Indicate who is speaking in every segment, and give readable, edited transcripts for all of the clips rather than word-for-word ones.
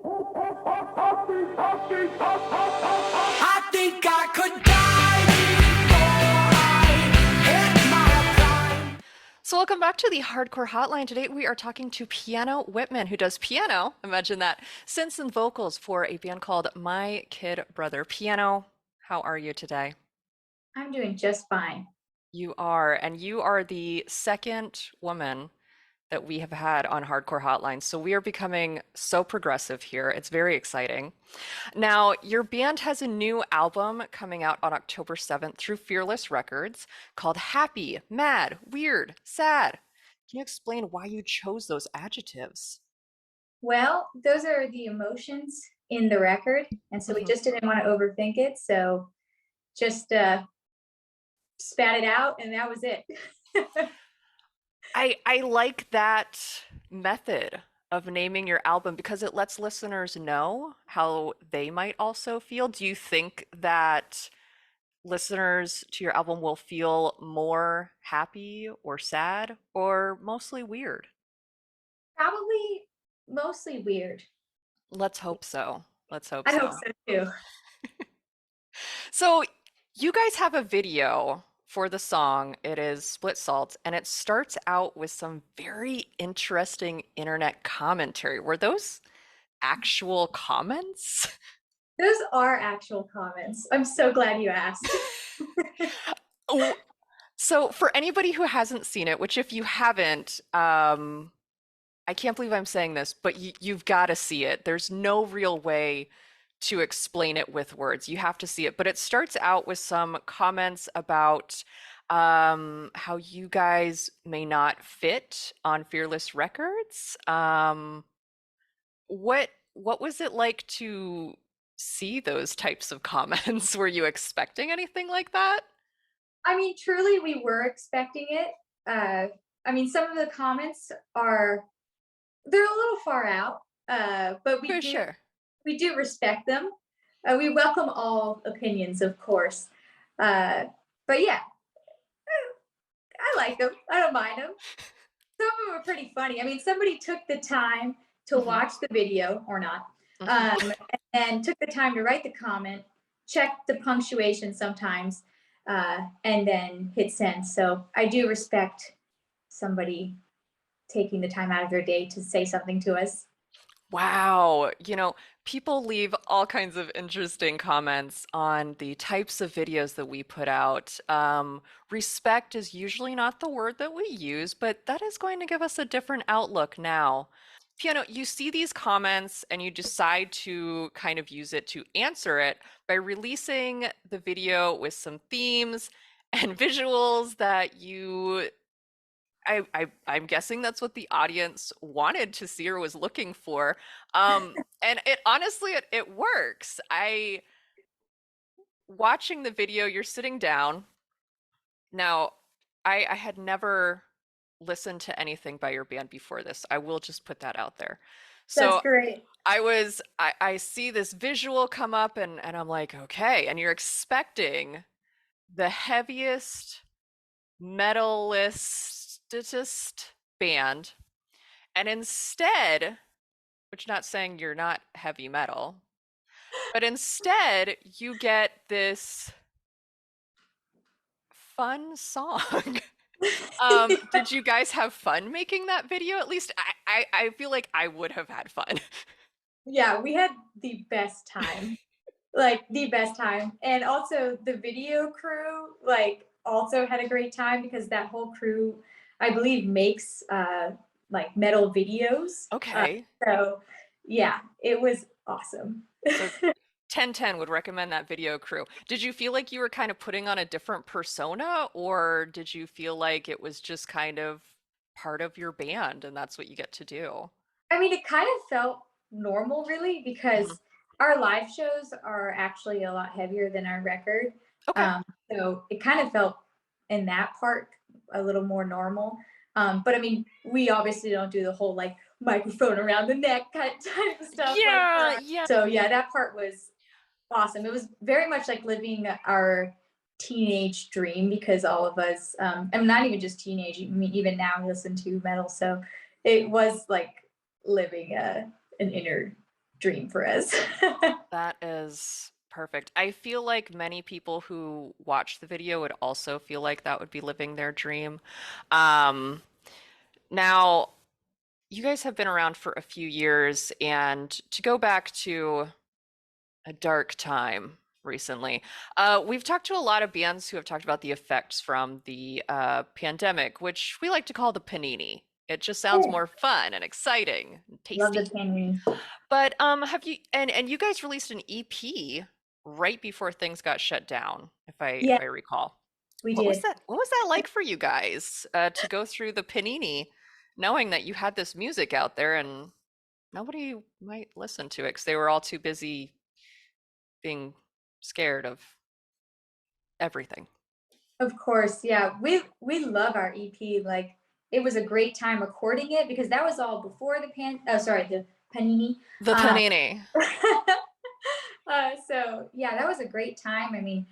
Speaker 1: I think I could die before I hit my prime.
Speaker 2: So welcome back to the Hardcore Hotline. Today we are talking to Piano Whitman, who does piano, imagine that, synths and vocals for a band called My Kid Brother. Piano, how are you today?
Speaker 3: I'm doing just fine.
Speaker 2: You are, and you are the second woman that we have had on Hardcore Hotline. So we are becoming so progressive here. It's very exciting. Now, your band has a new album coming out on October 7th through Fearless Records called Happy, Mad, Weird, Sad. Can you explain why you chose those adjectives?
Speaker 3: Well, those are the emotions in the record, and so we
Speaker 2: Mhm.
Speaker 3: just didn't want to overthink it, so just spat it out, and that was it.
Speaker 2: I like that method of naming your album because it lets listeners know how they might also feel. Do you think that listeners to your album will feel more happy or sad or mostly weird?
Speaker 3: Probably mostly weird.
Speaker 2: Let's hope so. Let's hope
Speaker 3: I hope
Speaker 2: so.
Speaker 3: so too.
Speaker 2: So, you guys have a video for the song. It is Split Salt, and it starts out with some very interesting internet commentary. Were those actual comments?
Speaker 3: Those are actual comments. I'm so glad you asked.
Speaker 2: Oh, so for anybody who hasn't seen it, which if you haven't, I can't believe I'm saying this, but you've got to see it. There's no real way to explain it with words. You have to see it. But it starts out with some comments about how you guys may not fit on Fearless Records. What was it like to see those types of comments? Were you expecting anything like that?
Speaker 3: I mean, truly, we were expecting it. I mean, some of the comments are they're a little far out, but
Speaker 2: For sure.
Speaker 3: we do respect them. We welcome all opinions, of course. Uh, but yeah, I like them. I don't mind them. Some of them are pretty funny. I mean, somebody took the time to
Speaker 2: Mhm,
Speaker 3: watch the video or not,
Speaker 2: mhm.
Speaker 3: um, and took the time to write the comment, check the punctuation sometimes, and then hit send. So I do respect somebody taking the time out of their day to say something to us.
Speaker 2: Wow. People leave all kinds of interesting comments on the types of videos that we put out. Respect is usually not the word that we use, but that is going to give us a different outlook now. Piano, you see these comments and you decide to kind of use it to answer it by releasing the video with some themes and visuals that I'm guessing that's what the audience wanted to see or was looking for. And it honestly it works. I watching the video, you're sitting down. Now, I had never listened to anything by your band before this. I will just put that out there.
Speaker 3: That's
Speaker 2: So
Speaker 3: great.
Speaker 2: I see this visual come up and I'm like, okay, and you're expecting the heaviest metalist band. And instead, which not saying you're not heavy metal, but instead you get this fun song. Did you guys have fun making that video? At least I feel like I would have had fun.
Speaker 3: Yeah, we had the best time. Like the best time. And also the video crew like also had a great time because that whole crew I believe makes like metal videos.
Speaker 2: Okay.
Speaker 3: So yeah, it was awesome.
Speaker 2: So 1010 would recommend that video crew. Did you feel like you were kind of putting on a different persona, or did you feel like it was just kind of part of your band and that's what you get to do?
Speaker 3: I mean, it kind of felt normal really
Speaker 2: Mhm.
Speaker 3: because our live shows are actually a lot heavier than our record.
Speaker 2: Okay.
Speaker 3: Um, so it kind of felt in that part a little more normal. But I mean, we obviously don't do the whole like microphone around the neck type of stuff like
Speaker 2: Yeah,
Speaker 3: that.
Speaker 2: yeah.
Speaker 3: So yeah, that part was awesome. It was very much like living our teenage dream because all of us, and not even just teenage, I mean, even now we listen to metal. So it was like living an inner dream for us.
Speaker 2: That is perfect. I feel like many people who watch the video would also feel like that would be living their dream. Um, Now, you guys have been around for a few years, and to go back to a dark time recently, we've talked to a lot of bands who have talked about the effects from the pandemic, which we like to call the panini. It just sounds
Speaker 3: Oh,
Speaker 2: more fun and exciting and
Speaker 3: love the
Speaker 2: tasty.
Speaker 3: Panini.
Speaker 2: But have you and you guys released an EP right before things got shut down, if
Speaker 3: Yeah,
Speaker 2: I recall.
Speaker 3: we did.
Speaker 2: What was that like for you guys to go through the panini, knowing that you had this music out there and nobody might listen to it because they were all too busy being scared of everything.
Speaker 3: Of course, yeah. We love our EP. Like it was a great time recording it because that was all before the sorry, the Panini.
Speaker 2: The
Speaker 3: Um,
Speaker 2: panini.
Speaker 3: so yeah, that was a great time. I mean,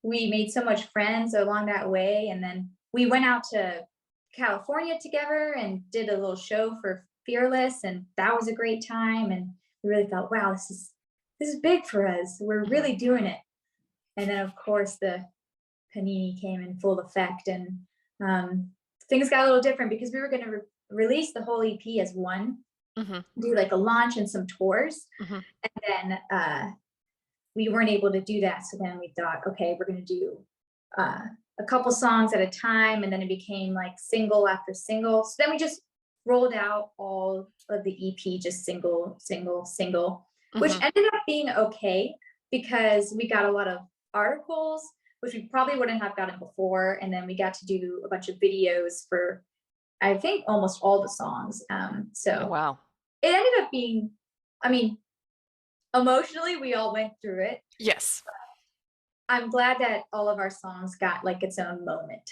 Speaker 3: we made so much friends along that way, and then we went out to California together and did a little show for Fearless, and that was a great time. And we really felt, wow, this is big for us. We're
Speaker 2: Mhm.
Speaker 3: really doing it. And then of course the Panini came in full effect, and um, things got a little different because we were going to release the whole EP as one,
Speaker 2: Mhm.
Speaker 3: do like a launch and some tours,
Speaker 2: Mhm.
Speaker 3: and then we weren't able to do that. So then we thought, okay, we're going to do uh, a couple songs at a time, and then it became like single after single. So then we just rolled out all of the EP, just single, single, single, which
Speaker 2: Mhm.
Speaker 3: ended up being okay because we got a lot of articles, which we probably wouldn't have gotten before. And then we got to do a bunch of videos for, I think, almost all the songs.
Speaker 2: Oh
Speaker 3: So
Speaker 2: wow.
Speaker 3: it ended up being, I mean, emotionally, we all went through it.
Speaker 2: Yes.
Speaker 3: I'm glad that all of our songs got like its own moment,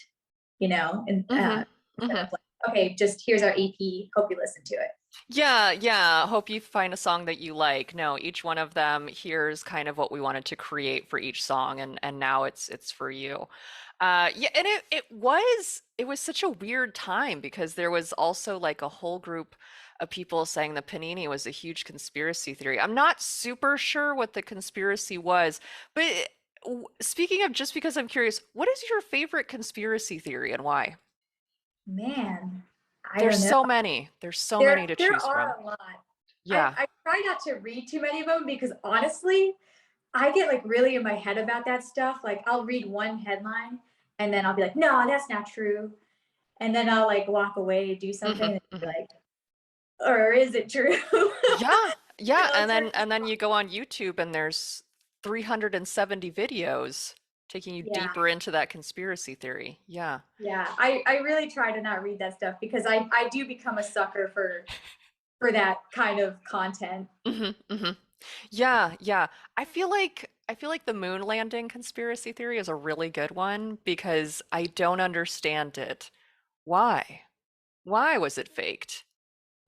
Speaker 3: and
Speaker 2: Mhm.
Speaker 3: instead
Speaker 2: Mhm.
Speaker 3: of like, okay, just here's our EP, hope you listen to it.
Speaker 2: Yeah, yeah. Hope you find a song that you like. No, each one of them, here's kind of what we wanted to create for each song, and now it's for you. Yeah, and it was such a weird time because there was also like a whole group of people saying the Panini was a huge conspiracy theory. I'm not super sure what the conspiracy was, but speaking of, just because I'm curious, what is your favorite conspiracy theory and why?
Speaker 3: Man, I
Speaker 2: There's
Speaker 3: don't know.
Speaker 2: so many. There's so many
Speaker 3: There
Speaker 2: to
Speaker 3: there
Speaker 2: choose from.
Speaker 3: are a lot.
Speaker 2: Yeah.
Speaker 3: I try not to read too many of them because honestly, I get like really in my head about that stuff. Like I'll read one headline and then I'll be like, no, that's not true. And then I'll like walk away, do something,
Speaker 2: Mhm,
Speaker 3: and be
Speaker 2: mhm.
Speaker 3: like, or is it true?
Speaker 2: Yeah, yeah,
Speaker 3: I'll turn
Speaker 2: and then you go on YouTube and there's 370 videos taking you
Speaker 3: yeah.
Speaker 2: deeper into that conspiracy theory. Yeah.
Speaker 3: Yeah, I really try to not read that stuff because I do become a sucker for that kind of content.
Speaker 2: Hmm, hmm. Yeah, yeah. I feel like the moon landing conspiracy theory is a really good one because I don't understand it. Why? Why was it faked?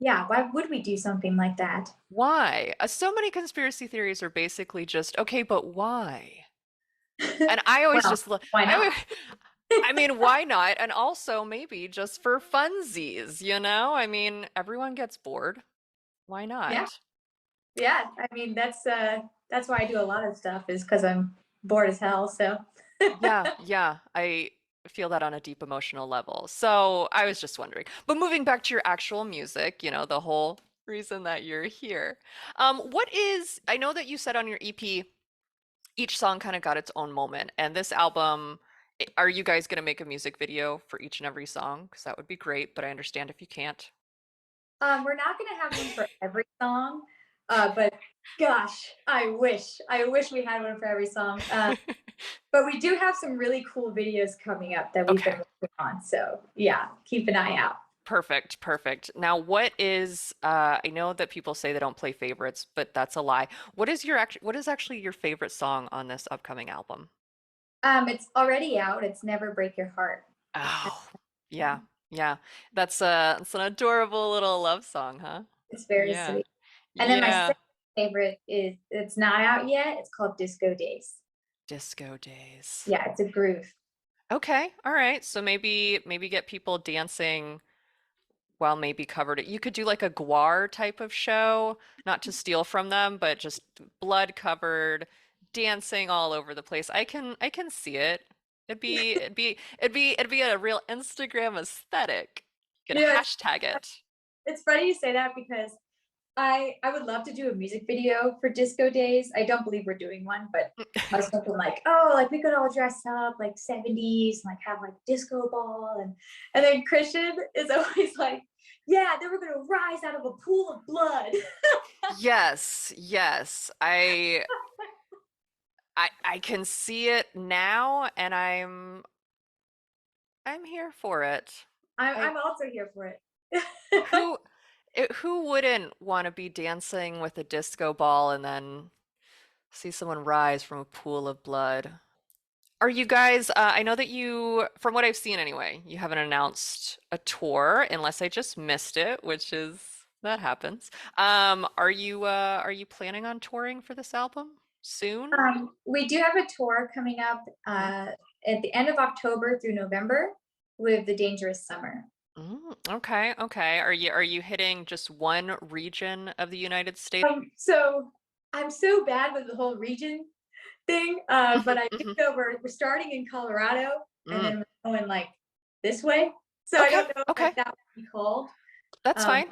Speaker 3: Yeah, why would we do something like that?
Speaker 2: Why? So many conspiracy theories are basically just, okay, but why? And I always
Speaker 3: Well,
Speaker 2: just
Speaker 3: why
Speaker 2: I
Speaker 3: not?
Speaker 2: always, I mean, why not? And also maybe just for funsies, you know? I mean, everyone gets bored. Why
Speaker 3: Yeah,
Speaker 2: not?
Speaker 3: yeah. I mean, that's why I do a lot of stuff is because I'm bored as hell. So
Speaker 2: Yeah, yeah. I feel that on a deep emotional level. So I was just wondering. But moving back to your actual music, the whole reason that you're here. I know that you said on your EP, each song kind of got its own moment. And this album, are you guys going to make a music video for each and every song? Because that would be great, but I understand if you can't.
Speaker 3: we're not gonna have one for every song, but gosh, I wish we had one for every song. But we do have some really cool videos coming up that we've been
Speaker 2: Okay.
Speaker 3: working on. So yeah, keep an eye out.
Speaker 2: Perfect, perfect. Now, I know that people say they don't play favorites, but that's a lie. What is actually your favorite song on this upcoming album?
Speaker 3: It's already out. It's Never Break Your Heart.
Speaker 2: Oh,
Speaker 3: Yeah,
Speaker 2: yeah, yeah. It's an adorable little love song, huh?
Speaker 3: it's very
Speaker 2: Yeah,
Speaker 3: sweet. And then my
Speaker 2: yeah.
Speaker 3: second favorite is it's not out yet. It's called Disco Days.
Speaker 2: Disco Days.
Speaker 3: Yeah, it's a groove.
Speaker 2: Okay, all right. So maybe get people dancing while maybe covered it. You could do like a guar type of show, not to steal from them, but just blood covered, dancing all over the place. I can see it. It'd be a real Instagram aesthetic. You could
Speaker 3: You know,
Speaker 2: hashtag it.
Speaker 3: it's funny you say that because I would love to do a music video for disco days. I don't believe we're doing one, but I was thinking like, oh, like we could all dress up like 70s, like have like disco ball, and then Christian is always like, yeah, then we're gonna rise out of a pool of blood.
Speaker 2: Yes, yes. I can see it now and I'm here for it. I
Speaker 3: I'm also here for it.
Speaker 2: who who wouldn't want to be dancing with a disco ball and then see someone rise from a pool of blood? Are you guys, I know that you, from what I've seen anyway, you haven't announced a tour unless I just missed it, which is, that happens. Are you planning on touring for this album soon?
Speaker 3: We do have a tour coming up
Speaker 2: Mhm.
Speaker 3: at the end of October through November with the Dangerous Summer.
Speaker 2: Okay, okay. Are you hitting just one region of the United States?
Speaker 3: So I'm so bad with the whole region thing,
Speaker 2: Mhm,
Speaker 3: but I do
Speaker 2: mhm,
Speaker 3: know we're starting in Colorado and
Speaker 2: mm.
Speaker 3: then we're going like this way. So I
Speaker 2: Okay,
Speaker 3: don't know
Speaker 2: okay.
Speaker 3: if that would be called.
Speaker 2: That's fine.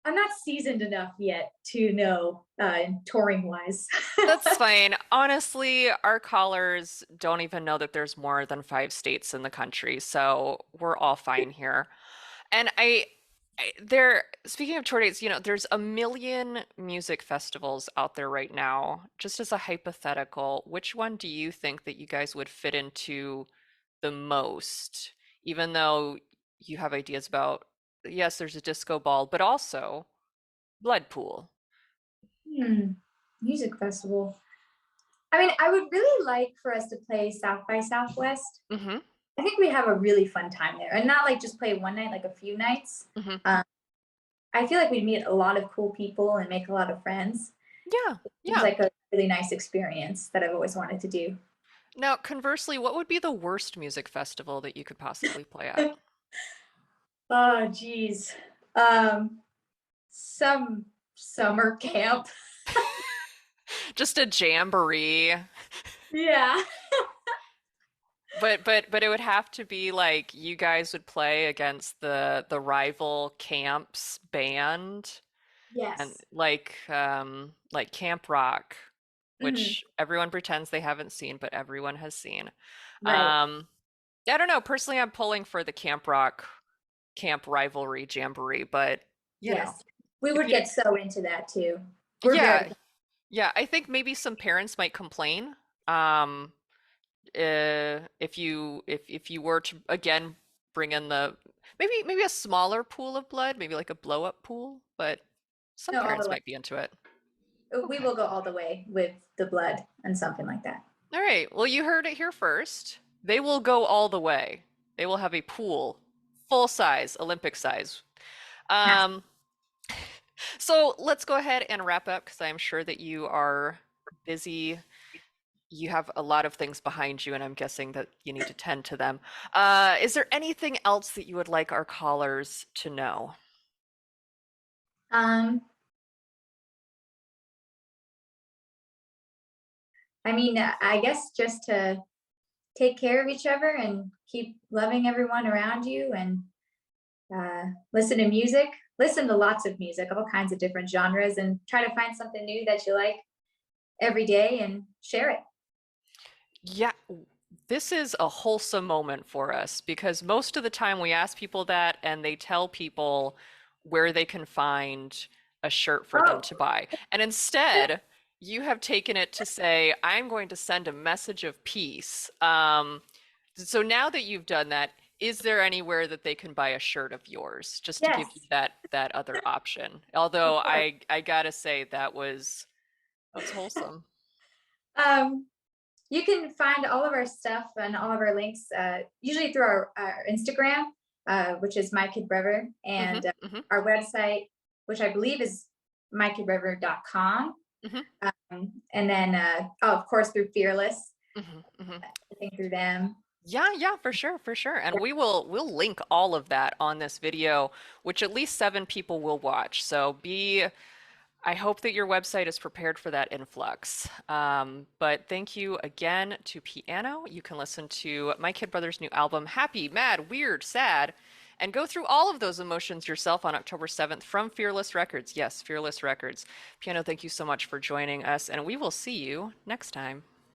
Speaker 3: I'm not seasoned enough yet to know touring wise.
Speaker 2: That's fine. Honestly, our callers don't even know that there's more than 5 states in the country, so we're all fine here. And speaking of tour dates, there's a million music festivals out there right now. Just as a hypothetical, which one do you think that you guys would fit into the most? Even though you have ideas about, yes, there's a disco ball, but also blood pool.
Speaker 3: Hmm. Music festival. I mean, I would really like for us to play South by Southwest.
Speaker 2: Hmm.
Speaker 3: I think we have a really fun time there, and not like just play one night, like a few nights.
Speaker 2: Hmm.
Speaker 3: Um, I feel like we'd meet a lot of cool people and make a lot of friends.
Speaker 2: Yeah,
Speaker 3: It was
Speaker 2: yeah.
Speaker 3: like a really nice experience that I've always wanted to do.
Speaker 2: Now, conversely, what would be the worst music festival that you could possibly play at?
Speaker 3: Oh, geez. Um, some summer camp.
Speaker 2: Just a jamboree.
Speaker 3: Yeah.
Speaker 2: But it would have to be like you guys would play against the rival camp's band and
Speaker 3: Yes.
Speaker 2: like Camp Rock,
Speaker 3: Hmm.
Speaker 2: which everyone pretends they haven't seen, but everyone has seen.
Speaker 3: Right.
Speaker 2: Um, I don't know. Personally, I'm pulling for the Camp Rock camp rivalry jamboree, but you know,
Speaker 3: Yes. We
Speaker 2: if
Speaker 3: would
Speaker 2: you
Speaker 3: get so into that too. We're very,
Speaker 2: yeah, yeah, I think maybe some parents might complain. Um, if you were to again bring in the maybe a smaller pool of blood, maybe like a blow up pool, but some
Speaker 3: no, all the
Speaker 2: parents
Speaker 3: way.
Speaker 2: might be into it.
Speaker 3: We
Speaker 2: Okay.
Speaker 3: will go all the way with the blood and something like that.
Speaker 2: All right. Well, you heard it here first. They will go all the way. They will have a pool, full size, Olympic size.
Speaker 3: Yes.
Speaker 2: Um, so let's go ahead and wrap up because I'm sure that you are busy. You have a lot of things behind you, and I'm guessing that you need to tend to them. Is there anything else that you would like our callers to know?
Speaker 3: Um, I mean, I guess just to take care of each other and keep loving everyone around you and listen to music, listen to lots of music, all kinds of different genres, and try to find something new that you like every day and share it.
Speaker 2: Yeah, this is a wholesome moment for us because most of the time we ask people that and they tell people where they can find a shirt for them
Speaker 3: Oh,
Speaker 2: to buy. And instead, you have taken it to say, I'm going to send a message of peace. So now that you've done that, is there anywhere that they can buy a shirt of yours just to give you
Speaker 3: yes,
Speaker 2: that other option? Although
Speaker 3: of course.
Speaker 2: I gotta say that's wholesome.
Speaker 3: Um, you can find all of our stuff and all of our links usually through our Instagram, which is My Kid Brother,
Speaker 2: Hmm.
Speaker 3: and
Speaker 2: Hmm.
Speaker 3: our website, which I believe is mykidbrother.com.
Speaker 2: Hmm.
Speaker 3: And then, oh, of course, through Fearless,
Speaker 2: Hmm. Hmm.
Speaker 3: I think through them.
Speaker 2: Yeah, yeah, for sure, for sure. And we'll link all of that on this video, which at least 7 people will watch. So be I hope that your website is prepared for that influx. But thank you again to Piano. You can listen to My Kid Brother's new album, Happy, Mad, Weird, Sad, and go through all of those emotions yourself on October 7th from Fearless Records. Yes, Fearless Records. Piano, thank you so much for joining us, and we will see you next time.